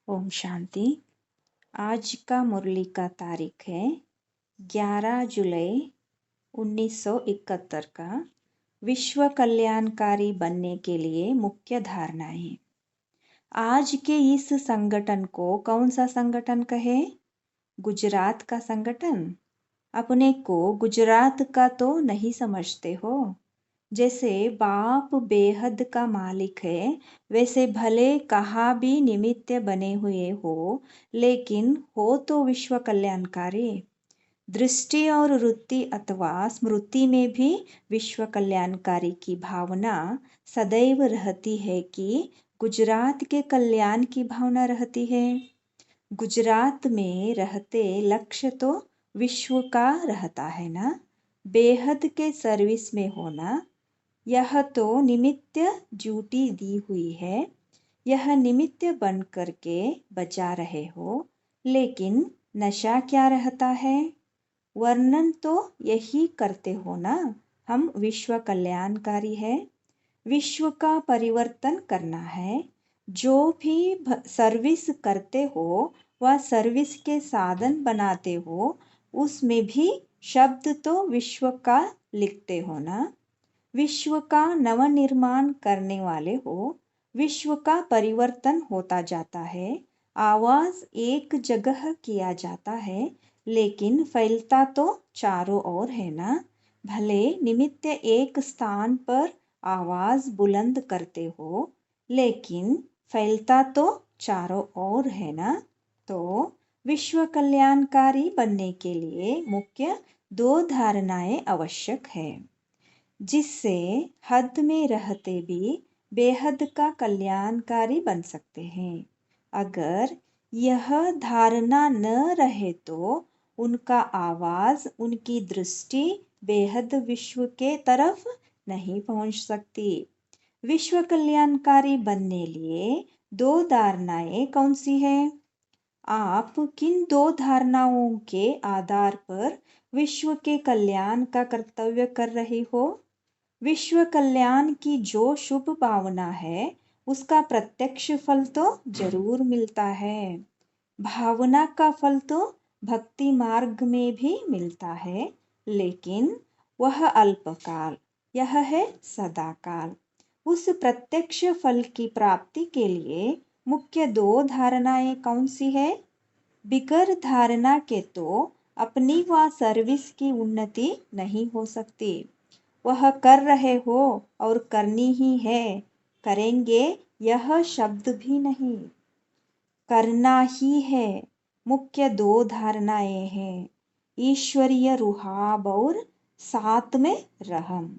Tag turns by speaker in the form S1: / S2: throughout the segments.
S1: ओम शांति। आज का मुरली का तारीख है 11 जुलाई 1971 का। विश्व कल्याणकारी बनने के लिए मुख्य धारणाएं। आज के इस संगठन को कौन सा संगठन कहे? गुजरात का संगठन। अपने को गुजरात का तो नहीं समझते हो। जैसे बाप बेहद का मालिक है, वैसे भले कहाँ भी निमित्त बने हुए हो, लेकिन हो तो विश्व कल्याणकारी। दृष्टि और वृत्ति अथवा स्मृति में भी विश्व कल्याणकारी की भावना सदैव रहती है कि गुजरात के कल्याण की भावना रहती है। गुजरात में रहते लक्ष्य तो विश्व का रहता है ना, बेहद के सर्विस में होना। यह तो निमित्त ड्यूटी दी हुई है, यह निमित्त बन करके बचा रहे हो, लेकिन नशा क्या रहता है? वर्णन तो यही करते हो ना, हम विश्व कल्याणकारी है, विश्व का परिवर्तन करना है। जो भी सर्विस करते हो वह सर्विस के साधन बनाते हो, उसमें भी शब्द तो विश्व का लिखते हो ना। विश्व का नवनिर्माण करने वाले हो, विश्व का परिवर्तन होता जाता है। आवाज एक जगह किया जाता है, लेकिन फैलता तो चारों ओर है ना। भले निमित्त एक स्थान पर आवाज बुलंद करते हो, लेकिन फैलता तो चारों ओर है ना। तो विश्व कल्याणकारी बनने के लिए मुख्य 2 धारणाएं आवश्यक है, जिससे हद में रहते भी बेहद का कल्याणकारी बन सकते हैं। अगर यह धारणा न रहे तो उनका आवाज, उनकी दृष्टि बेहद विश्व के तरफ नहीं पहुंच सकती। विश्व कल्याणकारी बनने लिए 2 धारणाएं कौन सी है? आप किन 2 धारणाओं के आधार पर विश्व के कल्याण का कर्तव्य कर रहे हो? विश्व कल्याण की जो शुभ भावना है, उसका प्रत्यक्ष फल तो जरूर मिलता है। भावना का फल तो भक्ति मार्ग में भी मिलता है, लेकिन वह अल्पकाल, यह है सदाकाल। उस प्रत्यक्ष फल की प्राप्ति के लिए मुख्य 2 धारणाएं कौन सी है? बिगर धारणा के तो अपनी व सर्विस की उन्नति नहीं हो सकती। वह कर रहे हो और करनी ही है, करेंगे यह शब्द भी नहीं, करना ही है। मुख्य 2 धारणाएं हैं, ईश्वरीय रुहाब और साथ में रहम।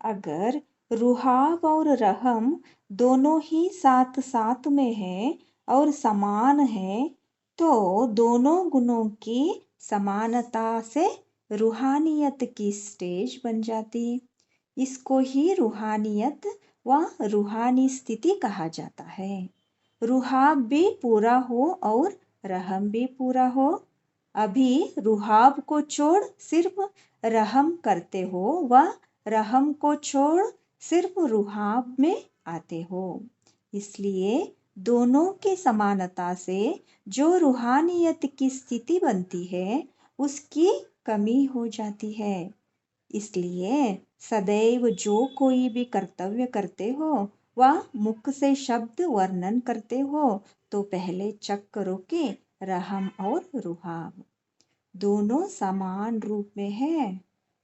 S1: अगर रुहाब और रहम दोनों ही साथ साथ में है और समान है, तो दोनों गुणों की समानता से रूहानियत की स्टेज बन जाती। इसको ही रूहानियत व रूहानी स्थिति कहा जाता है। रुहाब भी पूरा हो और रहम भी पूरा हो। अभी रुहाब को छोड़ सिर्फ रहम करते हो व रहम को छोड़ सिर्फ रुहाब में आते हो। इसलिए दोनों के समानता से जो रूहानियत की स्थिति बनती है, उसकी कमी हो जाती है। इसलिए सदैव जो कोई भी कर्तव्य करते हो वह मुख से शब्द वर्णन करते हो, तो पहले चेक करो कि रहम और रुहाब दोनों समान रूप में है।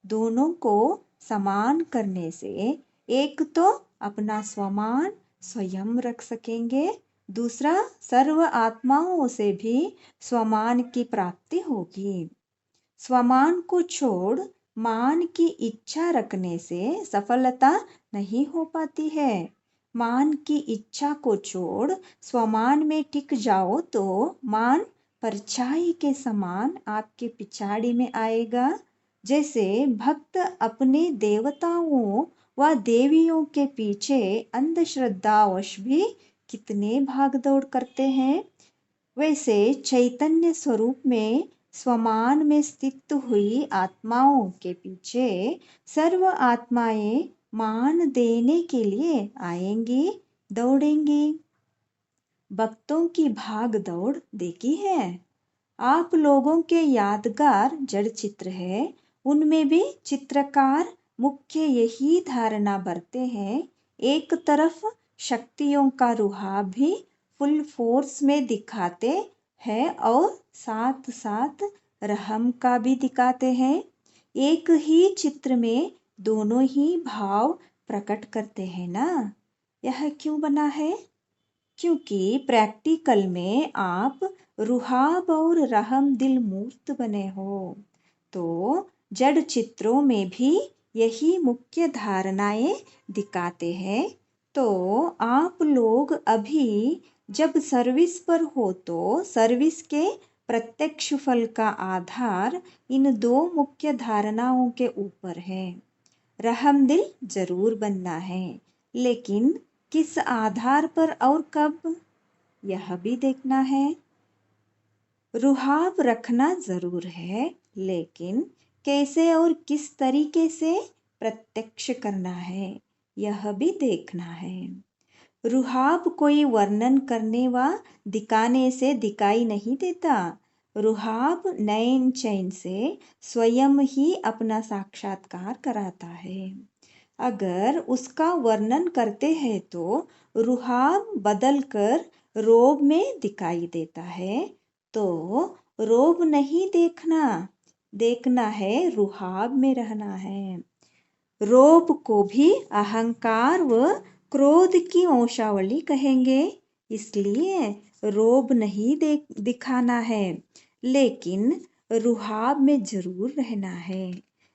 S1: दोनों को समान करने से एक तो अपना स्वमान स्वयं रख सकेंगे, दूसरा सर्व आत्माओं से भी स्वमान की प्राप्ति होगी। स्वमान को छोड़ मान की इच्छा रखने से सफलता नहीं हो पाती है। मान की इच्छा को छोड़ स्वमान में टिक जाओ तो मान परछाई के समान आपके पिछाड़ी में आएगा। जैसे भक्त अपने देवताओं व देवियों के पीछे अंधश्रद्धावश भी कितने भागदौड़ करते हैं, वैसे चैतन्य स्वरूप में स्वमान में स्थित हुई आत्माओं के पीछे सर्व आत्माएं मान देने के लिए आएंगी, दौड़ेंगी। वक्तों की भाग दौड़ देखी है। आप लोगों के यादगार जड़ चित्र है, उनमें भी चित्रकार मुख्य यही धारणा बरते हैं, एक तरफ शक्तियों का रुहाब भी फुल फोर्स में दिखाते हैं और साथ साथ रहम का भी दिखाते हैं। एक ही चित्र में दोनों ही भाव प्रकट करते हैं ना। यह क्यों बना है? क्योंकि प्रैक्टिकल में आप रुहाब और रहम दिल मूर्त बने हो, तो जड़ चित्रों में भी यही मुख्य धारणाएं दिखाते हैं। तो आप लोग अभी जब सर्विस पर हो तो सर्विस के प्रत्यक्ष फल का आधार इन दो मुख्य धारणाओं के ऊपर है। रहम दिल जरूर बनना है, लेकिन किस आधार पर और कब, यह भी देखना है। रुहाब रखना जरूर है, लेकिन कैसे और किस तरीके से प्रत्यक्ष करना है, यह भी देखना है। रुहाब कोई वर्णन करने व दिखाने से दिखाई नहीं देता। रुहाब नैन चैन से स्वयं ही अपना साक्षात्कार कराता है। अगर उसका वर्णन करते हैं तो रुहाब बदलकर रोब में दिखाई देता है। तो रोब नहीं देखना, देखना है रुहाब में रहना है। रोब को भी अहंकार व क्रोध की वंशावली कहेंगे, इसलिए रोब नहीं दिखाना है, लेकिन रुहाब में जरूर रहना है।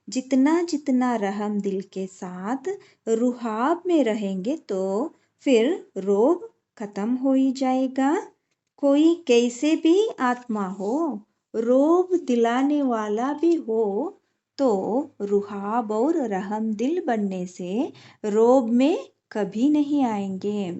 S1: जितना जितना रहम दिल के साथ रुहाब में रहेंगे तो फिर रोब खत्म हो ही जाएगा। कोई कैसे भी आत्मा हो, रोब दिलाने वाला भी हो, तो रुहाब और रहम दिल बनने से रोब में कभी नहीं आएंगे।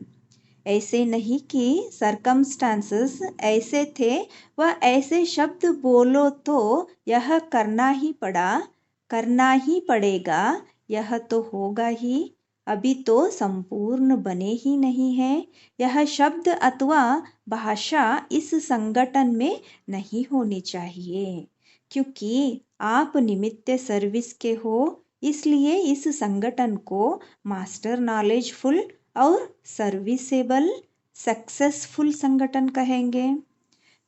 S1: ऐसे नहीं कि सरकमस्टांसेस ऐसे थे व ऐसे शब्द बोलो तो यह करना ही पड़ा, करना ही पड़ेगा, यह तो होगा ही। अभी तो संपूर्ण बने ही नहीं है। यह शब्द अथवा भाषा इस संगठन में नहीं होनी चाहिए, क्योंकि आप निमित्त सर्विस के हो, इसलिए इस संगठन को मास्टर नॉलेजफुल और सर्विसेबल सक्सेसफुल संगठन कहेंगे।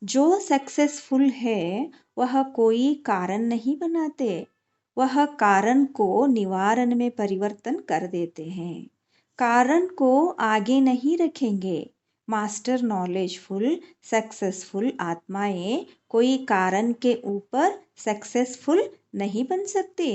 S1: जो सक्सेसफुल है वह कोई कारण नहीं बनाते, वह कारण को निवारण में परिवर्तन कर देते हैं। कारण को आगे नहीं रखेंगे। मास्टर नॉलेजफुल सक्सेसफुल आत्माएं कोई कारण के ऊपर सक्सेसफुल नहीं बन सकते।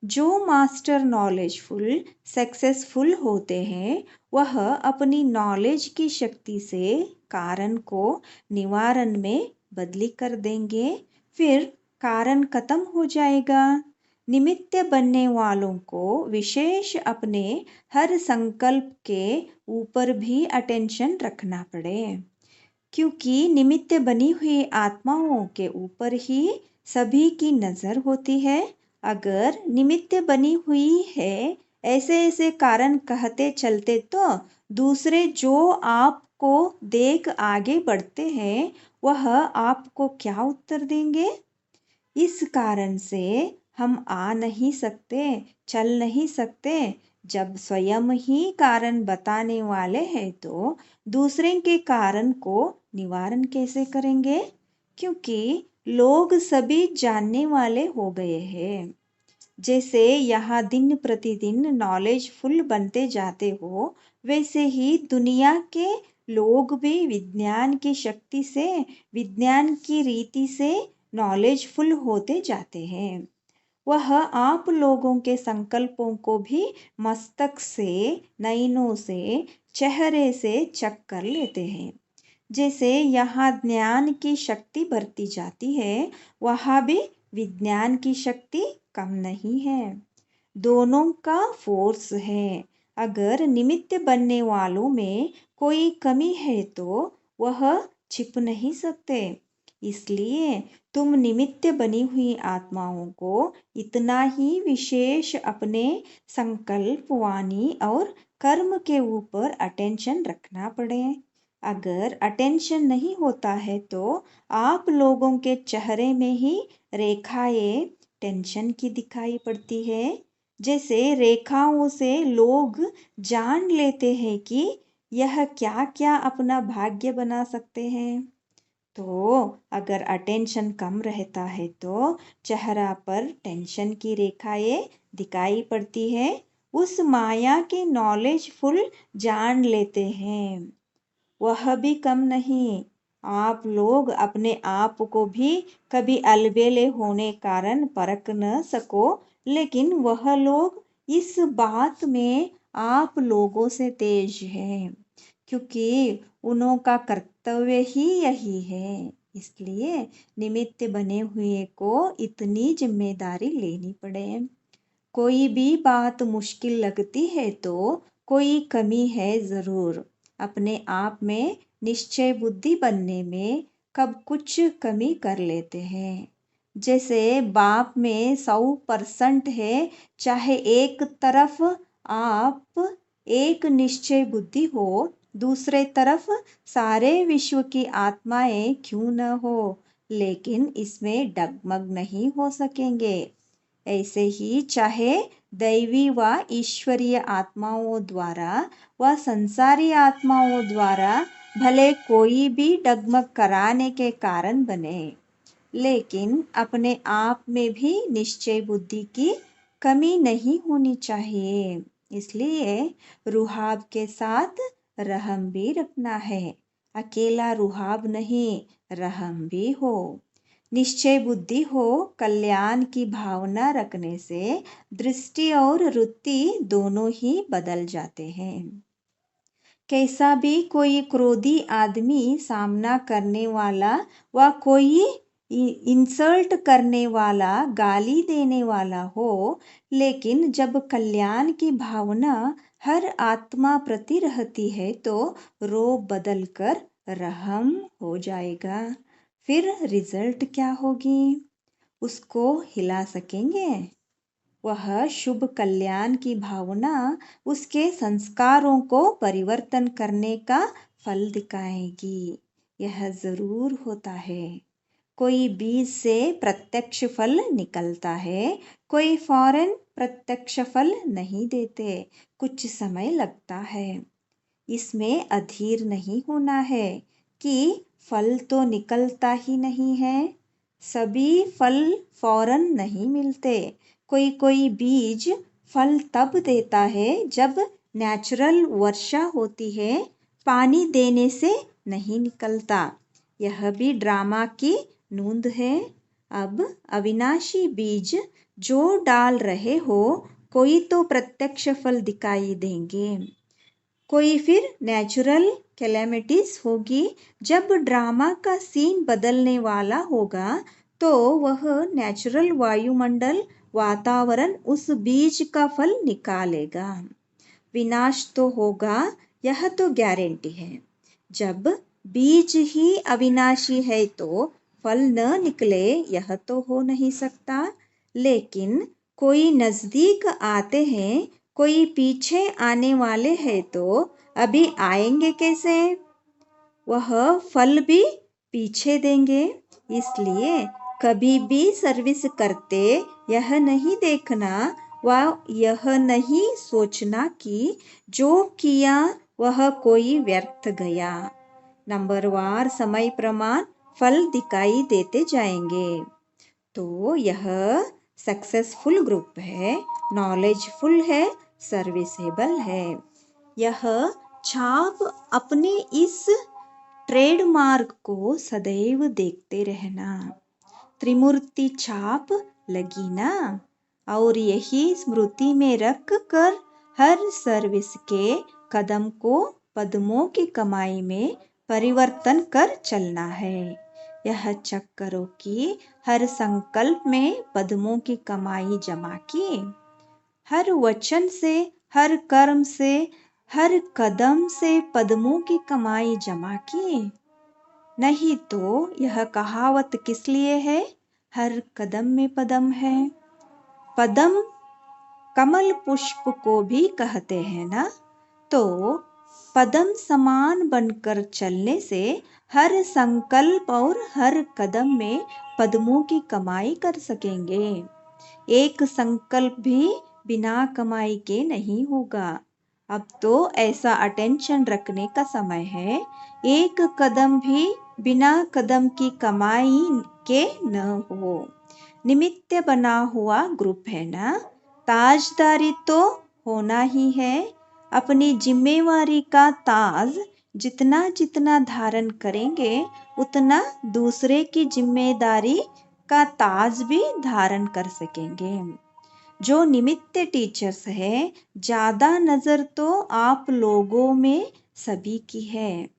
S1: जो मास्टर नॉलेजफुल सक्सेसफुल होते हैं वह अपनी नॉलेज की शक्ति से कारण को निवारण में बदली कर देंगे, फिर कारण खत्म हो जाएगा। निमित्त बनने वालों को विशेष अपने हर संकल्प के ऊपर भी अटेंशन रखना पड़े, क्योंकि निमित्त बनी हुई आत्माओं के ऊपर ही सभी की नजर होती है। अगर निमित्त बनी हुई है ऐसे ऐसे कारण कहते चलते तो दूसरे जो आपको देख आगे बढ़ते हैं वह आपको क्या उत्तर देंगे? इस कारण से हम आ नहीं सकते, चल नहीं सकते। जब स्वयं ही कारण बताने वाले हैं तो दूसरे के कारण को निवारण कैसे करेंगे? क्योंकि लोग सभी जानने वाले हो गए हैं। जैसे यहाँ दिन प्रतिदिन नॉलेजफुल बनते जाते हो, वैसे ही दुनिया के लोग भी विज्ञान की शक्ति से, विज्ञान की रीति से नॉलेजफुल होते जाते हैं। वह आप लोगों के संकल्पों को भी मस्तक से, नयनों से, चेहरे से चेक कर लेते हैं। जैसे यहाँ ज्ञान की शक्ति बढ़ती जाती है, वहाँ भी विज्ञान की शक्ति कम नहीं है। दोनों का फोर्स है। अगर निमित्त बनने वालों में कोई कमी है तो वह छिप नहीं सकते। इसलिए तुम निमित्त बनी हुई आत्माओं को इतना ही विशेष अपने संकल्प, वाणी और कर्म के ऊपर अटेंशन रखना पड़े। अगर अटेंशन नहीं होता है तो आप लोगों के चेहरे में ही रेखाएं टेंशन की दिखाई पड़ती है। जैसे रेखाओं से लोग जान लेते हैं कि यह क्या क्या अपना भाग्य बना सकते हैं। तो अगर अटेंशन कम रहता है तो चेहरा पर टेंशन की रेखाएं दिखाई पड़ती है। उस माया के नॉलेजफुल जान लेते हैं। वह भी कम नहीं, आप लोग अपने आप को भी कभी अलबेले होने कारण परख न सको, लेकिन वह लोग इस बात में आप लोगों से तेज हैं, क्योंकि उनका कर्तव्य ही यही है। इसलिए निमित्त बने हुए को इतनी जिम्मेदारी लेनी पड़े। कोई भी बात मुश्किल लगती है तो कोई कमी है ज़रूर। अपने आप में निश्चय बुद्धि बनने में कब कुछ कमी कर लेते हैं। जैसे बाप में 100% है, चाहे एक तरफ आप एक निश्चय बुद्धि हो, दूसरे तरफ सारे विश्व की आत्माएं क्यों न हो, लेकिन इसमें डगमग नहीं हो सकेंगे। ऐसे ही चाहे दैवी व ईश्वरीय आत्माओं द्वारा व संसारी आत्माओं द्वारा भले कोई भी डगमग कराने के कारण बने, लेकिन अपने आप में भी निश्चय बुद्धि की कमी नहीं होनी चाहिए। इसलिए रुहाब के साथ रहम भी रखना है। अकेला रुहाब नहीं, रहम भी हो। निश्चय बुद्धि हो, कल्याण की भावना रखने से दृष्टि और वृत्ति दोनों ही बदल जाते हैं। कैसा भी कोई क्रोधी आदमी सामना करने वाला व कोई इंसल्ट करने वाला, गाली देने वाला हो, लेकिन जब कल्याण की भावना हर आत्मा प्रति रहती है तो रोब बदलकर रहम हो जाएगा। फिर रिजल्ट क्या होगी, उसको हिला सकेंगे? वह शुभ कल्याण की भावना उसके संस्कारों को परिवर्तन करने का फल दिखाएगी। यह जरूर होता है। कोई बीज से प्रत्यक्ष फल निकलता है, कोई फौरन प्रत्यक्ष फल नहीं देते, कुछ समय लगता है। इसमें अधीर नहीं होना है कि फल तो निकलता ही नहीं है। सभी फल फौरन नहीं मिलते। कोई कोई बीज फल तब देता है जब नेचुरल वर्षा होती है, पानी देने से नहीं निकलता। यह भी ड्रामा की नूंद है। अब अविनाशी बीज जो डाल रहे हो, कोई तो प्रत्यक्ष फल दिखाई देंगे, कोई फिर नेचुरल कैलेमिटीज होगी। जब ड्रामा का सीन बदलने वाला होगा तो वह नेचुरल वायुमंडल, वातावरण उस बीज का फल निकालेगा। विनाश तो होगा, यह तो गारंटी है। जब बीज ही अविनाशी है तो फल न निकले, यह तो हो नहीं सकता। लेकिन कोई नजदीक आते हैं, कोई पीछे आने वाले हैं, तो अभी आएंगे कैसे? वह फल भी पीछे देंगे। इसलिए कभी भी सर्विस करते यह नहीं देखना व यह नहीं सोचना कि जो किया वह कोई व्यर्थ गया। नंबरवार समय प्रमाण फल दिखाई देते जाएंगे। तो यह सक्सेसफुल ग्रुप है, नॉलेजफुल है, सर्विसेबल है। यह छाप अपने इस ट्रेडमार्क को सदैव देखते रहना। त्रिमूर्ति छाप लगी ना, और यही स्मृति में रख कर हर सर्विस के कदम को पद्मों की कमाई में परिवर्तन कर चलना है। यह चक्करों की हर संकल्प में पद्मों की कमाई जमा की। हर वचन से, हर कर्म से, हर कदम से पद्मों की कमाई जमा की। नहीं तो यह कहावत किस लिए है? हर कदम में पदम है। पदम कमल पुष्प को भी कहते हैं ना। तो पदम समान बनकर चलने से हर संकल्प और हर कदम में पद्मों की कमाई कर सकेंगे। एक संकल्प भी बिना कमाई के नहीं होगा। अब तो ऐसा अटेंशन रखने का समय है, एक कदम भी बिना कदम की कमाई के न हो। निमित्त बना हुआ ग्रुप है ना, ताजदारी तो होना ही है। अपनी जिम्मेवारी का ताज जितना जितना धारण करेंगे, उतना दूसरे की जिम्मेदारी का ताज भी धारण कर सकेंगे। जो निमित्त टीचर्स है, ज्यादा नजर तो आप लोगों में सभी की है।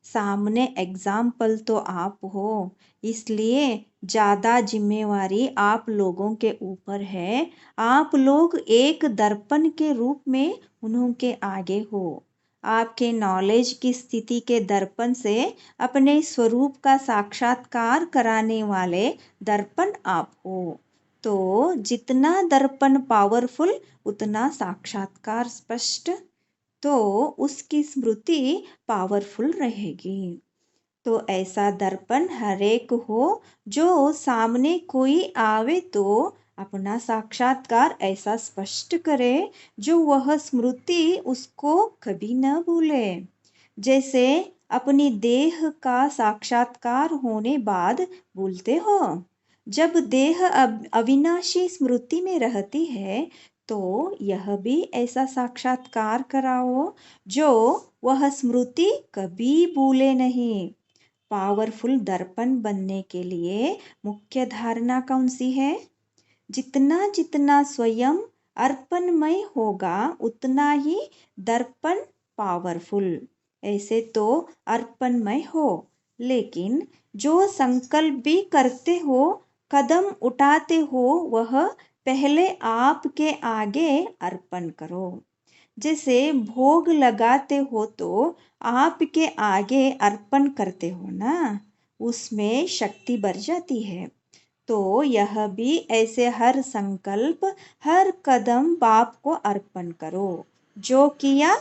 S1: सामने एग्जाम्पल तो आप हो, इसलिए ज्यादा जिम्मेवारी आप लोगों के ऊपर है। आप लोग एक दर्पण के रूप में उनके आगे हो। आपके नॉलेज की स्थिति के दर्पण से अपने स्वरूप का साक्षात्कार कराने वाले दर्पण आप हो। तो जितना दर्पण पावरफुल, उतना साक्षात्कार स्पष्ट, तो उसकी स्मृति पावरफुल रहेगी। तो ऐसा दर्पण हर एक हो, जो सामने कोई आवे तो अपना साक्षात्कार ऐसा स्पष्ट करे जो वह स्मृति उसको कभी न भूले। जैसे अपनी देह का साक्षात्कार होने बाद भूलते हो। जब देह अविनाशी स्मृति में रहती है, तो यह भी ऐसा साक्षात्कार कराओ जो वह स्मृति कभी भूले नहीं। पावरफुल दर्पण बनने के लिए मुख्य धारणा कौन सी है? जितना जितना स्वयं अर्पणमय होगा, उतना ही दर्पण पावरफुल। ऐसे तो अर्पणमय हो, लेकिन जो संकल्प भी करते हो, कदम उठाते हो, वह पहले आपके आगे अर्पण करो। जैसे भोग लगाते हो तो आपके आगे अर्पण करते हो ना, उसमें शक्ति बढ़ जाती है। तो यह भी ऐसे हर संकल्प, हर कदम बाप को अर्पण करो। जो किया,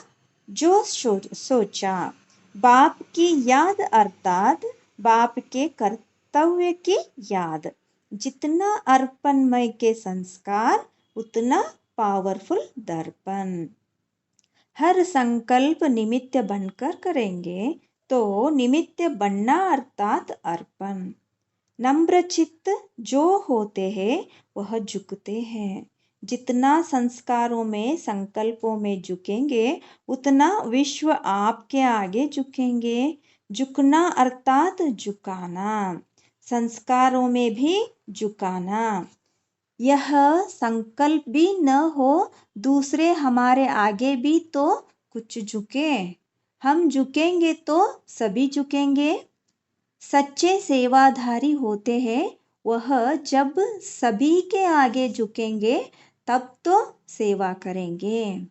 S1: जो सोचा, बाप की याद अर्थात बाप के कर्तव्य की याद। जितना अर्पणमय के संस्कार, उतना पावरफुल दर्पण। हर संकल्प निमित्त बनकर करेंगे, तो निमित्त बनना अर्थात अर्पण। नम्र चित्त जो होते हैं, वह झुकते हैं। जितना संस्कारों में, संकल्पों में झुकेंगे, उतना विश्व आपके आगे झुकेंगे। झुकना अर्थात झुकाना, संस्कारों में भी झुकाना। यह संकल्प भी न हो, दूसरे हमारे आगे भी तो कुछ झुके। हम झुकेंगे तो सभी झुकेंगे। सच्चे सेवाधारी होते हैं, वह जब सभी के आगे झुकेंगे, तब तो सेवा करेंगे।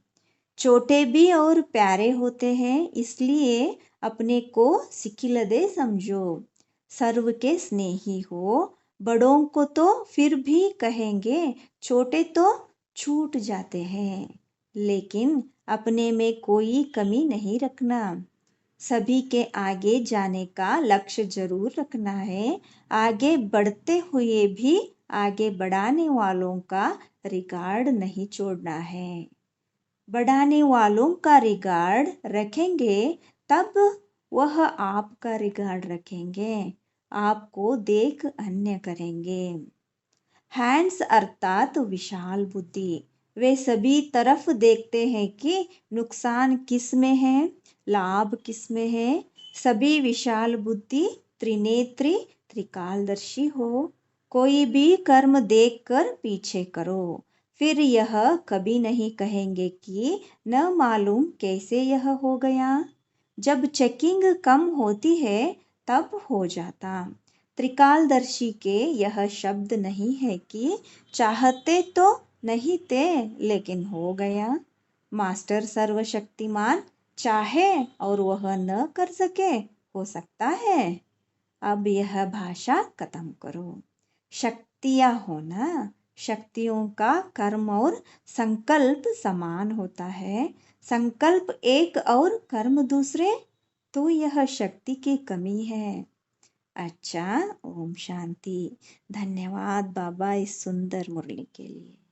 S1: छोटे भी और प्यारे होते हैं, इसलिए अपने को सिखिलदे समझो। सर्व के स्नेही हो, बड़ों को तो फिर भी कहेंगे, छोटे तो छूट जाते हैं। लेकिन अपने में कोई कमी नहीं रखना। सभी के आगे जाने का लक्ष्य जरूर रखना है। आगे बढ़ते हुए भी आगे बढ़ाने वालों का रिगार्ड नहीं छोड़ना है। बढ़ाने वालों का रिगार्ड रखेंगे, तब वह आपका रिगार्ड रखेंगे। आपको देख अन्य करेंगे। हैंड्स अर्थात विशाल बुद्धि। वे सभी तरफ देखते हैं कि नुकसान किस में है, लाभ किस में है। सभी विशाल बुद्धि, त्रिनेत्री, त्रिकालदर्शी हो। कोई भी कर्म देखकर पीछे करो। फिर यह कभी नहीं कहेंगे कि न मालूम कैसे यह हो गया। जब चेकिंग कम होती है, तब हो जाता। त्रिकालदर्शी के यह शब्द नहीं है कि चाहते तो नहीं थे, लेकिन हो गया। मास्टर सर्वशक्तिमान चाहे और वह न कर सके, हो सकता है। अब यह भाषा खत्म करो। शक्तियाँ हो ना, शक्तियों का कर्म और संकल्प समान होता है। संकल्प एक और कर्म दूसरे, तो यह शक्ति की कमी है। अच्छा, ओम शांति। धन्यवाद बाबा इस सुंदर मुरली के लिए।